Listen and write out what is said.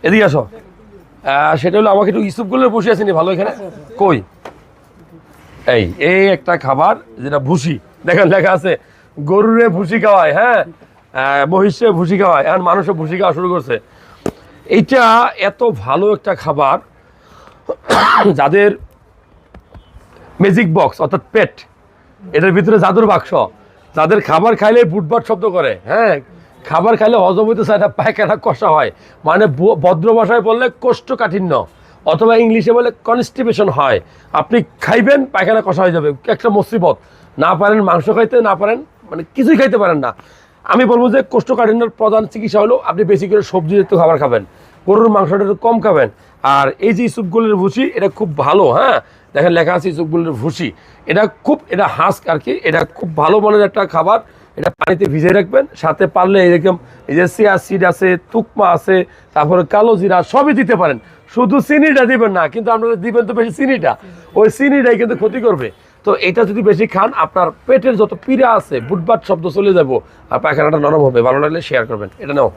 এদিকে আসো। সেটা হলো আমাকে একটু ইসুপগুলো বসে আছেন ভালো এখানে কই এই একটা খাবার যেটা ভুসি দেখেন লেখা আছে গরুরে ভুসি খাওয়ায়, হ্যাঁ মহিষে ভুসি খাওয়ায়, এখন মানুষও ভুসি খাওয়া শুরু করছে। এইটা এত ভালো একটা খাবার যাদের ম্যাজিক বক্স অর্থাৎ পেট, এটার ভিতরে জাদুর বাক্স, যাদের খাবার খাইলে বুটবাট শব্দ করে, হ্যাঁ খাবার খাইলে হজম হইতে চায় না, পায়খানা কষা হয়, মানে ভদ্র ভাষায় বললে কোষ্ঠকাঠিন্য অথবা ইংলিশে বলে কনস্টিপেশন হয়, আপনি খাইবেন পায়খানা কষা হয়ে যাবে, একটা মুসিবত। না পারেন মাংস খাইতে, না পারেন মানে কিছুই খাইতে পারেন না। আমি বলবো যে কোষ্ঠকাঠিন্যের প্রধান চিকিৎসা হলো আপনি বেশি করে সবজি জাতীয় খাবার খাবেন, গরুর মাংসটা একটু কম খাবেন। আর এই যে ইসুপগুলের ভুসি এটা খুব ভালো, হ্যাঁ দেখেন লেখা আছে ইসুপগুলের ভুসি, এটা হাস্ক আর কি, এটা খুব ভালো মানের একটা খাবার। এটা পানিতে ভিজিয়ে রাখবেন, সাথে পারলে এরকম এই যে চিয়া সিড আছে, তুকমা আছে, তারপরে কালো জিরা সবই দিতে পারেন, শুধু চিনিটা দিবেন না, কিন্তু আপনারা দিবেন তো বেশি চিনিটা, ওই চিনিটাই কিন্তু ক্ষতি করবে। তো এটা যদি বেশি খান আপনার পেটের যত পীড়া আছে বুটবাট শব্দ চলে যাবো, আর পায়খানাটা নরম হবে। ভালো লাগলে শেয়ার করবেন। এটা নাও।